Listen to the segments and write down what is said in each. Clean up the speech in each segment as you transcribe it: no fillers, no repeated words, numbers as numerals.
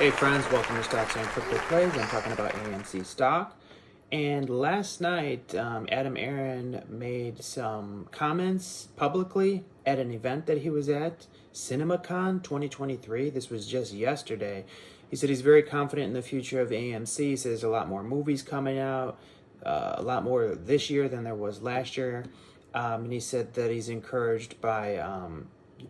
Hey friends, welcome to Stocks and Crypto Plays. I'm talking about AMC stock. And last night, Aron made some comments publicly at an event that he was at, CinemaCon 2023. This was just yesterday. He said he's very confident in the future of AMC. He says there's a lot more movies coming out, a lot more this year than there was last year. And he said that he's encouraged by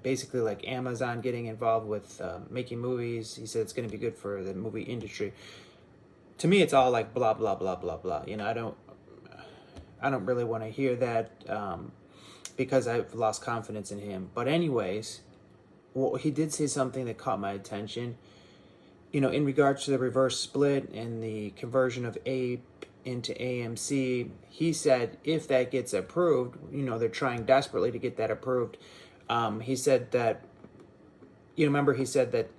basically like Amazon getting involved with making movies. He said it's going to be good for the movie industry. To me, it's all like blah blah blah blah blah. You know, I don't really want to hear that because I've lost confidence in him. But anyways, well, he did say something that caught my attention. You know, in regards to the reverse split and the conversion of APE into AMC, he said if that gets approved, you know, they're trying desperately to get that approved. He said that, you remember he said that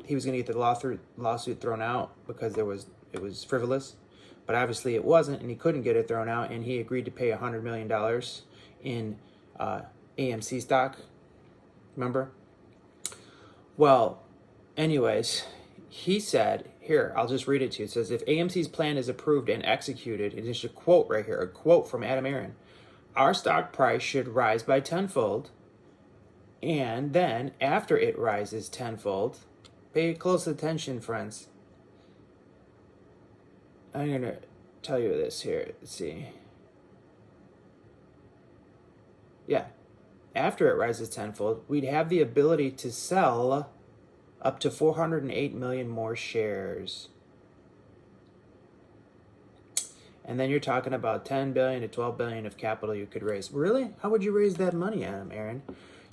he was going to get the lawsuit thrown out because it was frivolous, but obviously it wasn't, and he couldn't get it thrown out, and he agreed to pay $100 million in AMC stock. Remember? Well, anyways, he said, here, I'll just read it to you. It says, if AMC's plan is approved and executed, it is a quote right here, a quote from Aron, our stock price should rise by tenfold. And then, after it rises tenfold, pay close attention, friends. I'm going to tell you this here. Let's see. Yeah. After it rises tenfold, we'd have the ability to sell up to 408 million more shares. And then you're talking about 10 billion to 12 billion of capital you could raise. Really? How would you raise that money, Aron?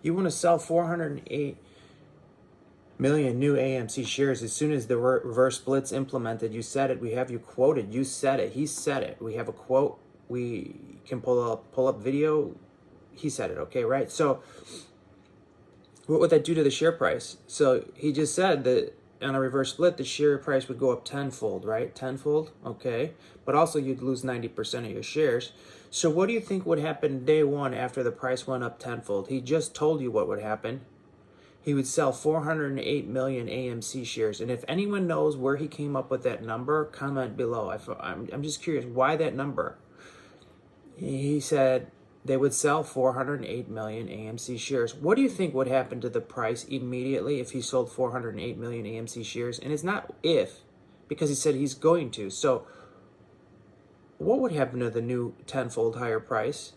You want to sell 408 million new AMC shares as soon as the reverse split's implemented. You said it. We have you quoted. You said it. He said it. We have a quote. We can pull up video. He said it. Okay, right? So what would that do to the share price? So he just said that on a reverse split, the share price would go up tenfold, right? Tenfold, okay. But also you'd lose 90% of your shares. So what do you think would happen day one after the price went up tenfold? He just told you what would happen. He would sell 408 million AMC shares. And if anyone knows where he came up with that number, comment below. I'm just curious, why that number? He said they would sell 408 million AMC shares. What do you think would happen to the price immediately if he sold 408 million AMC shares? And it's not if, because he said he's going to. So what would happen to the new tenfold higher price?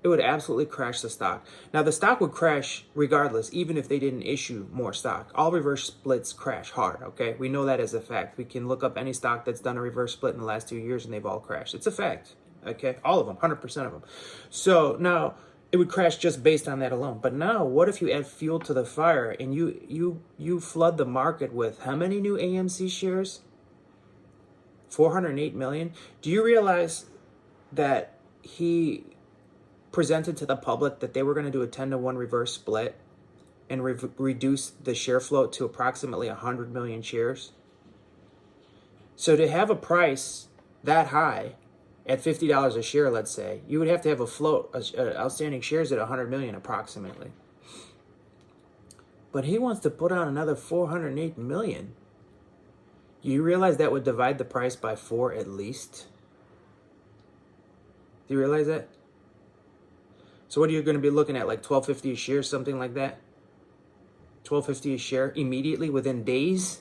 It would absolutely crash the stock. Now, the stock would crash regardless, even if they didn't issue more stock. All reverse splits crash hard, okay? We know that as a fact. We can look up any stock that's done a reverse split in the last 2 years, and they've all crashed. It's a fact, okay? All of them, 100% of them. So now, it would crash just based on that alone. But now, what if you add fuel to the fire and you flood the market with how many new AMC shares? 408 million. Do you realize that he presented to the public that they were going to do a 10-to-1 reverse split and reduce the share float to approximately 100 million shares? So to have a price that high at $50 a share, let's say, you would have to have a float, outstanding shares at 100 million approximately. But he wants to put on another 408 million. You realize that would divide the price by 4 at least? Do you realize that? So what are you going to be looking at, like $12.50 a share, something like that? $12.50 a share immediately within days?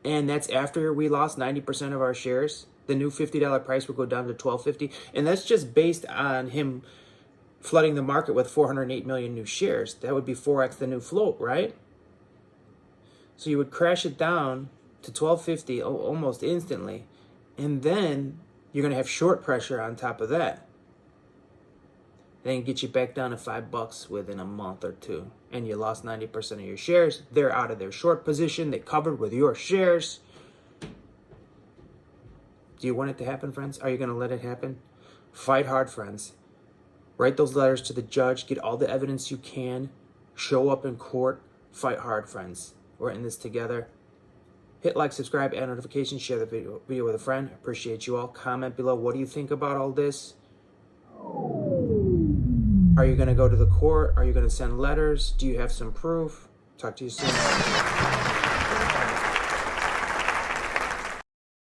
And that's after we lost 90% of our shares. The new $50 price would go down to $12.50. And that's just based on him flooding the market with 408 million new shares. That would be 4x the new float, right? So you would crash it down to $12.50 almost instantly. And then you're going to have short pressure on top of that. Then get you back down to $5 within a month or two. And you lost 90% of your shares. They're out of their short position. They covered with your shares. Do you want it to happen, friends? Are you going to let it happen? Fight hard, friends. Write those letters to the judge. Get all the evidence you can. Show up in court. Fight hard, friends. We're in this together. Hit like, subscribe, add notifications, share the video with a friend. Appreciate you all. Comment below. What do you think about all this? Are you going to go to the court? Are you going to send letters? Do you have some proof? Talk to you soon.